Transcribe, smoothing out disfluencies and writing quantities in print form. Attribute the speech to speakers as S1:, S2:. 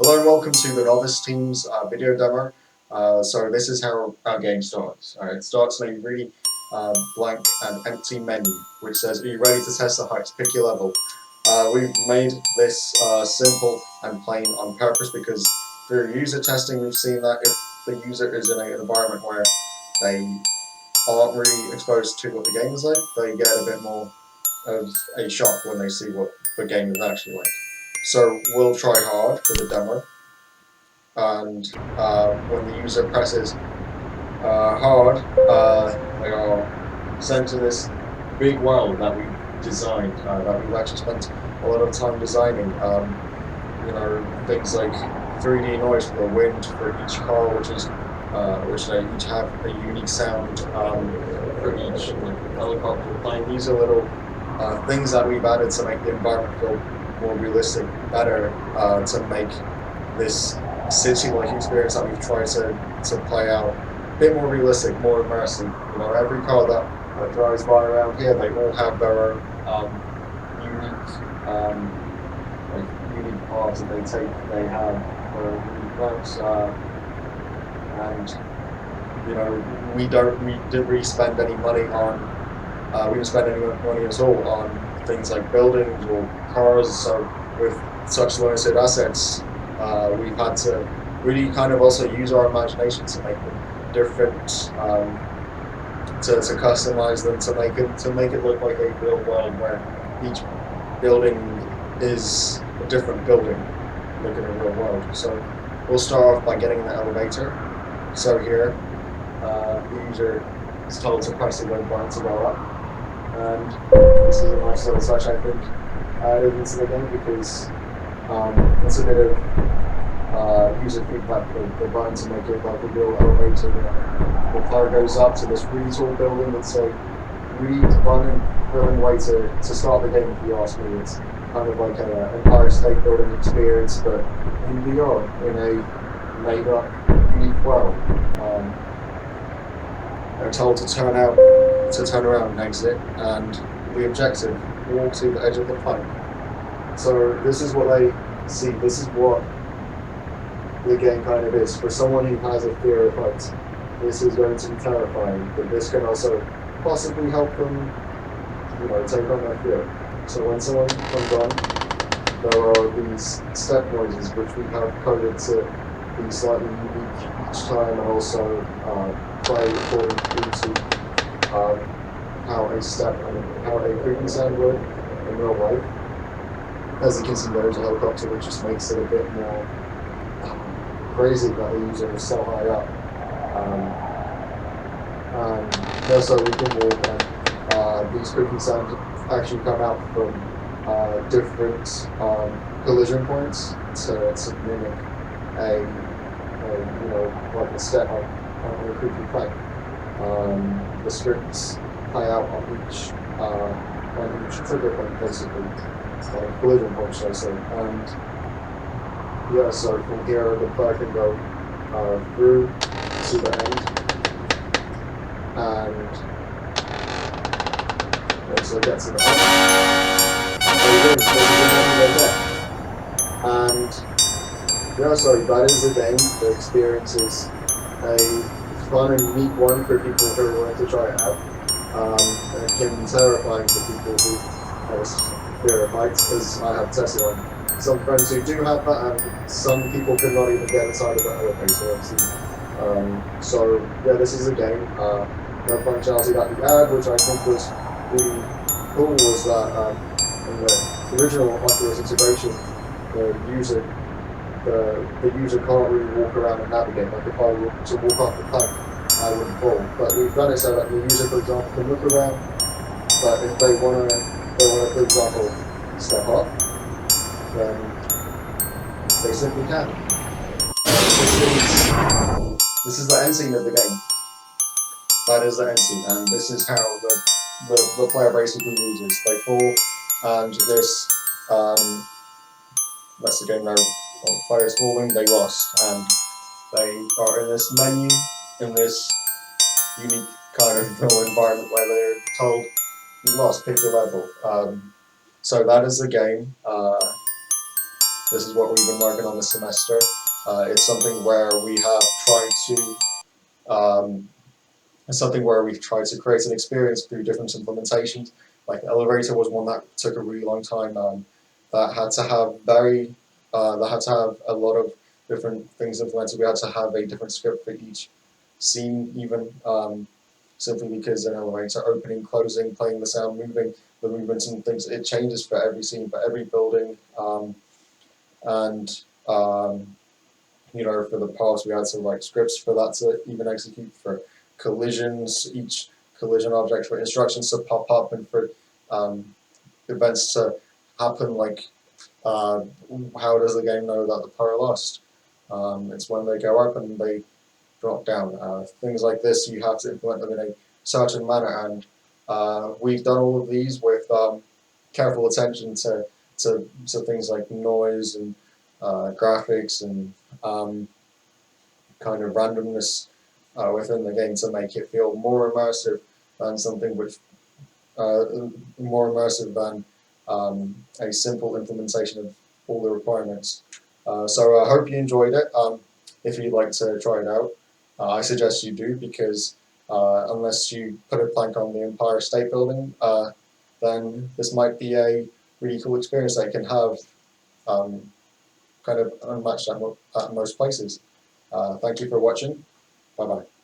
S1: Hello and welcome to the Novice Team's video demo. So this is how our game starts. It starts in a really blank and empty menu, which says, "Are you ready to test the heights? Pick your level." We've made this simple and plain on purpose because through user testing we've seen that if the user is in an environment where they aren't really exposed to what the game is like, they get a bit more of a shock when they see what the game is actually like. So we'll try hard for the demo, and when the user presses hard, they are sent to this big world that we've designed, that we've actually spent a lot of time designing. Things like 3D noise for the wind for each car, which they each have a unique sound for each helicopter plane. These are little things that we've added to make the environment feel more realistic, better, to make this city-like experience that we've tried to play out a bit more realistic, more immersive. Every car that drives by around here, they all have their own unique unique paths that they take. They have their own unique routes, and we didn't really spend any money on we didn't spend any money at all on things like buildings or cars. So with such limited assets, we've had to really kind of also use our imagination to make them different, to customize them, to make it look like a real world where each building is a different building, like in a real world. So we'll start off by getting the elevator. So here, the user is told to press the red button to go up, and this is a nice little touch, I think, added into the game because it's a bit of user feedback for the button to make it like a real elevator. The car goes up to this really tall building. It's a really fun and thrilling way to start the game, if you ask me. It's kind of like an Empire State Building experience, but in VR, in a made-up, unique world. They're told to turn around and exit, and the objective: walk to the edge of the pipe. So this is what they see. This is what the game kind of is. For someone who has a fear of heights, this is going to be terrifying, but this can also possibly help them, take on their fear. So when someone comes on, there are these step noises which we have coded to be slightly unique each time, and also play according to how a step and how a creepy sound would in real life. As you can see, there's a helicopter, which just makes it a bit more crazy that the user is so high up. And also we can walk, and these creepy sounds actually come out from different collision points to mimic like a step on a creepy plane. The scripts play out on each trigger point, basically, collision point, should I say. And yeah, so from here the player can go through to the end, and also get to the end. There you go, this is the menu right there. And yeah, so that is the game. The experience is a fun and unique one for people who are willing to try it out. And it can be terrifying for people who have a fear of heights, as I have tested on some friends who do have that, and some people could not even get inside of the elevator, obviously. So yeah, this is a game. No functionality that we add, which I think was really cool, was that in the original Oculus integration, the user can't really walk around and navigate. Like if I were to walk off the pipe, I wouldn't fall. But we've done it so that the user, for example, can look around, but if they wanna, for example, step up, then they simply can. This is the end scene of the game. That is the end scene, and this is how the player basically loses. They fall, and this that's the game now. Well, players falling, they lost, and they are in this menu, in this unique kind of real environment where they're told, "You lost, pick your level." So that is the game. This is what we've been working on this semester. It's something where we have tried to create an experience through different implementations. Like Elevator was one that took a really long time. That had to have a lot of different things implemented. We had to have a different script for each scene, even simply because an elevator opening, closing, playing the sound, moving, the movements and things, it changes for every scene, for every building, and for the past, we had to write scripts for that to even execute for collisions, each collision object, for instructions to pop up, and for events to happen. Like, how does the game know that the player lost? It's when they go up and they drop down. Things like this, you have to implement them in a certain manner, and we've done all of these with careful attention to things like noise and graphics and kind of randomness within the game to make it feel more immersive than something which more immersive than a simple implementation of all the requirements. So I hope you enjoyed it. If you'd like to try it out, I suggest you do, because unless you put a plank on the Empire State Building, then this might be a really cool experience that you can have kind of unmatched at most places. Thank you for watching. Bye bye.